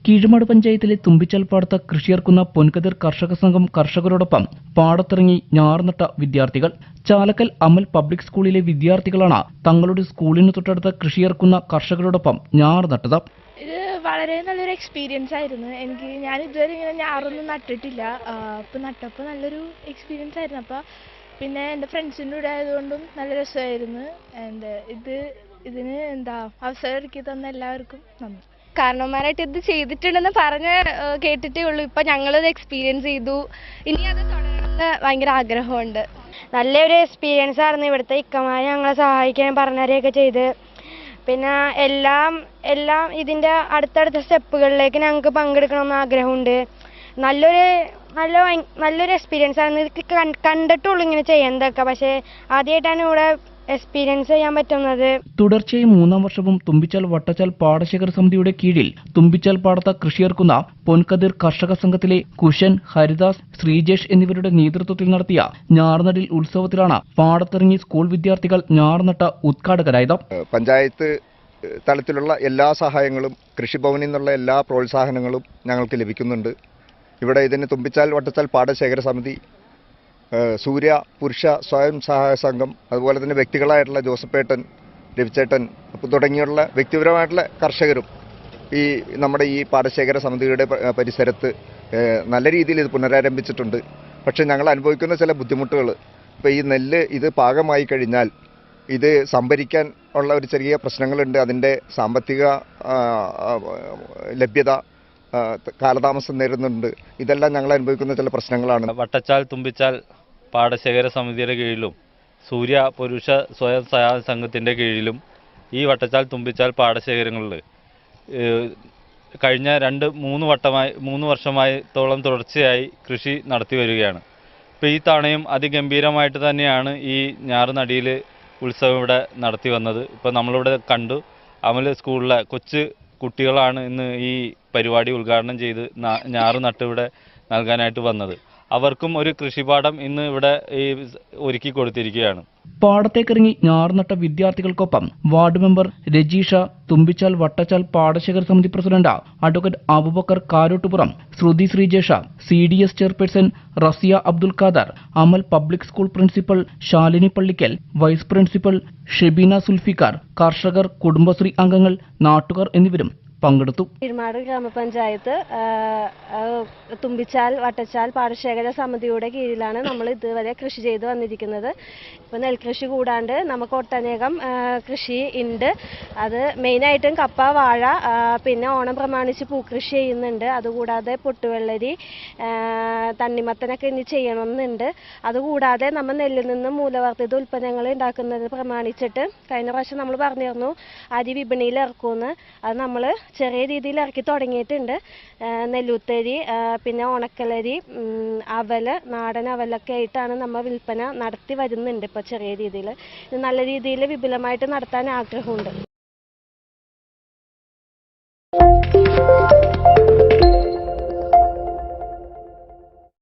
കീഴുമാട് പഞ്ചായത്തിലെ തുമ്പിച്ചാൽപ്പാടത്ത് കൃഷിയിറക്കുന്ന പൊൻകതിർ കർഷക സംഘം കർഷകരോടൊപ്പം പാടത്തിറങ്ങി ഞാറുനട്ട വിദ്യാർത്ഥികൾ. ചാലക്കൽ അമൽ പബ്ലിക് സ്കൂളിലെ വിദ്യാർത്ഥികളാണ് തങ്ങളുടെ സ്കൂളിന് തൊട്ടടുത്ത് കൃഷിയിറക്കുന്ന കർഷകരോടൊപ്പം ഞാറുനട്ടത്. ഇത് വളരെ നല്ലൊരു എക്സ്പീരിയൻസ് ആയിരുന്നു. ഞാൻ ഇതുവരെ ഇങ്ങനെ ഞാറൊന്നും നട്ടിട്ടില്ല. അപ്പോൾ നട്ടപ്പോൾ നല്ലൊരു എക്സ്പീരിയൻസ് ആയിരുന്നു. അപ്പോൾ പിന്നെ എൻ്റെ ഫ്രണ്ട്സിൻ്റെ കൂടെ ആയതുകൊണ്ടും നല്ല രസമായിരുന്നു. ഇതിന് അവസരം ഒരുക്കി തന്ന എല്ലാവർക്കും നന്ദി. കാരണവന്മാരായിട്ട് ഇത് ചെയ്തിട്ടുണ്ടെന്ന് പറഞ്ഞ് കേട്ടിട്ടേ ഉള്ളൂ. ഇപ്പം ഞങ്ങളിത് എക്സ്പീരിയൻസ് ചെയ്തു. ഇനി അത് തുടരണമെന്ന് ഭയങ്കര ആഗ്രഹമുണ്ട്. നല്ലൊരു എക്സ്പീരിയൻസ് ആയിരുന്നു. ഇവിടുത്തെ ഇക്കമാർ ഞങ്ങളെ സഹായിക്കാൻ പറഞ്ഞവരെയൊക്കെ ചെയ്ത് പിന്നെ എല്ലാം ഇതിൻ്റെ അടുത്തടുത്ത സ്റ്റെപ്പുകളിലേക്ക് ഞങ്ങൾക്ക് പങ്കെടുക്കണമെന്ന് ആഗ്രഹമുണ്ട്. നല്ലൊരു എക്സ്പീരിയൻസ് ആയിരുന്നു. ഇത് കണ്ടിട്ടുള്ളൂ ഇങ്ങനെ ചെയ്യുന്നതൊക്കെ, പക്ഷേ ആദ്യമായിട്ടാണ് ഇവിടെ എക്സ്പീരിയൻസ് ചെയ്യാൻ പറ്റുന്നത്. തുടർച്ചയായി 3-ാം വർഷവും തുമ്പിച്ചാൽ വട്ടച്ചാൽ പാടശേഖര സമിതിയുടെ കീഴിൽ തുമ്പിച്ചാൽ പാടത്ത് കൃഷിയിറക്കുന്ന പൊൻകതിർ കർഷക സംഘത്തിലെ കുശൻ, ഹരിദാസ്, ശ്രീജേഷ് എന്നിവരുടെ നേതൃത്വത്തിൽ നടത്തിയ ഞാറുനടൽ ഉത്സവത്തിലാണ് പാടത്തിറങ്ങി സ്കൂൾ വിദ്യാർത്ഥികൾ ഞാറുനട്ട ഉദ്ഘാടകരായത്. പഞ്ചായത്ത് തലത്തിലുള്ള എല്ലാ സഹായങ്ങളും കൃഷിഭവനിൽ നിന്നുള്ള എല്ലാ പ്രോത്സാഹനങ്ങളും ഞങ്ങൾക്ക് ലഭിക്കുന്നുണ്ട്. ഇവിടെ ഇതിന് തുമ്പിച്ചാൽ വട്ടച്ചാൽ പാടശേഖര സമിതി, സൂര്യ പുരുഷ സ്വയം സഹായ സംഘം, അതുപോലെ തന്നെ വ്യക്തികളായിട്ടുള്ള ജോസഫേട്ടൻ, രവിച്ചേട്ടൻ തുടങ്ങിയുള്ള വ്യക്തിപരമായിട്ടുള്ള കർഷകരും നമ്മുടെ ഈ പാടശേഖര സമിതിയുടെ പരിസരത്ത് നല്ല രീതിയിൽ ഇത് പുനരാരംഭിച്ചിട്ടുണ്ട്. പക്ഷേ ഞങ്ങൾ അനുഭവിക്കുന്ന ചില ബുദ്ധിമുട്ടുകൾ, ഇപ്പോൾ ഈ നെല്ല് ഇത് പാകമായി കഴിഞ്ഞാൽ ഇത് സംഭരിക്കാൻ ഉള്ള ഒരു ചെറിയ പ്രശ്നങ്ങളുണ്ട്. അതിൻ്റെ സാമ്പത്തിക ലഭ്യത, കാലതാമസം നേരിടുന്നുണ്ട്. ഇതെല്ലാം ഞങ്ങൾ അനുഭവിക്കുന്ന ചില പ്രശ്നങ്ങളാണ്. വട്ടച്ചാൽ തുമ്പിച്ചാൽ പാടശേഖര സമിതിയുടെ കീഴിലും സൂര്യ പുരുഷ സ്വയം സഹായ സംഘത്തിൻ്റെ കീഴിലും ഈ വട്ടച്ചാൽ തുമ്പിച്ചാൽ പാടശേഖരങ്ങളിൽ കഴിഞ്ഞ 2-3 വർഷമായിത്തോളം തുടർച്ചയായി കൃഷി നടത്തി വരികയാണ്. ഇപ്പോൾ ഈ തവണയും അതിഗംഭീരമായിട്ട് തന്നെയാണ് ഈ ഞാറുനടിയിൽ ഉത്സവം ഇവിടെ നടത്തി വന്നത്. ഇപ്പോൾ നമ്മളിവിടെ കണ്ടു, അമൽ സ്കൂളിലെ കൊച്ചു കുട്ടികളാണ് ഇന്ന് ഈ പരിപാടി ഉദ്ഘാടനം ചെയ്ത് ഞാറ് നട്ട് ഇവിടെ നൽകാനായിട്ട് വന്നത്. അവർക്കും ഒരു കൃഷിപാഠം ഇന്ന് ഇവിടെ ഒരുക്കി കൊടുത്തിരിക്കുകയാണ്. പാടത്തേക്കിറങ്ങി ഞാറുനട്ട വിദ്യാർത്ഥികൾക്കൊപ്പം വാർഡ് മെമ്പർ രജീഷ, തുമ്പിച്ചാൽ വട്ടച്ചാൽ പാടശേഖര സമിതി president advocate Abubakar Karottupuram, Shruthi Sreejesha, CDS chairperson Rasiya Abdul Khader, Amal public school principal Shalini Pallikkal, vice principal Shebeena Sulfikar, കർഷകർ, കുടുംബശ്രീ അംഗങ്ങൾ, നാട്ടുകാർ എന്നിവരും പങ്കെടുത്തു. കീഴ്മാട് ഗ്രാമപഞ്ചായത്ത് തുമ്പിച്ചാൽ വട്ടച്ചാൽ പാടശേഖര സമിതിയുടെ കീഴിലാണ് നമ്മൾ ഇതുവരെ കൃഷി ചെയ്തു വന്നിരിക്കുന്നത്. ഇപ്പോൾ നെൽകൃഷി കൂടാണ്ട് നമുക്ക് ഒട്ടനേകം കൃഷി ഉണ്ട്. അത് മെയിനായിട്ടും കപ്പ, വാഴ, പിന്നെ ഓണം പ്രമാണിച്ച് പൂക്കൃഷി ചെയ്യുന്നുണ്ട്. അതുകൂടാതെ പൊട്ടുവെള്ളരി, തണ്ണിമത്തനൊക്കെ ഇനി ചെയ്യണമെന്നുണ്ട്. അതുകൂടാതെ നമ്മൾ നെല്ലിൽ നിന്നും മൂലവർദ്ധിത ഉൽപ്പന്നങ്ങൾ ഉണ്ടാക്കുന്നത് പ്രമാണിച്ചിട്ട് കഴിഞ്ഞ പ്രാവശ്യം നമ്മൾ പറഞ്ഞിരുന്നു അരി വിപണിയിൽ ഇറക്കുമെന്ന്. അത് നമ്മൾ ചെറിയ രീതിയിൽ ഇറക്കി തുടങ്ങിയിട്ടുണ്ട്. നെല്ലുത്തരി, പിന്നെ ഉണക്കലരി, അവല്, നാടൻ അവലൊക്കെ ആയിട്ടാണ് നമ്മൾ വിൽപ്പന നടത്തി വരുന്നുണ്ട്. ഇപ്പോൾ ചെറിയ രീതിയിൽ നല്ല രീതിയിൽ വിപുലമായിട്ട് നടത്താൻ ആഗ്രഹമുണ്ട്.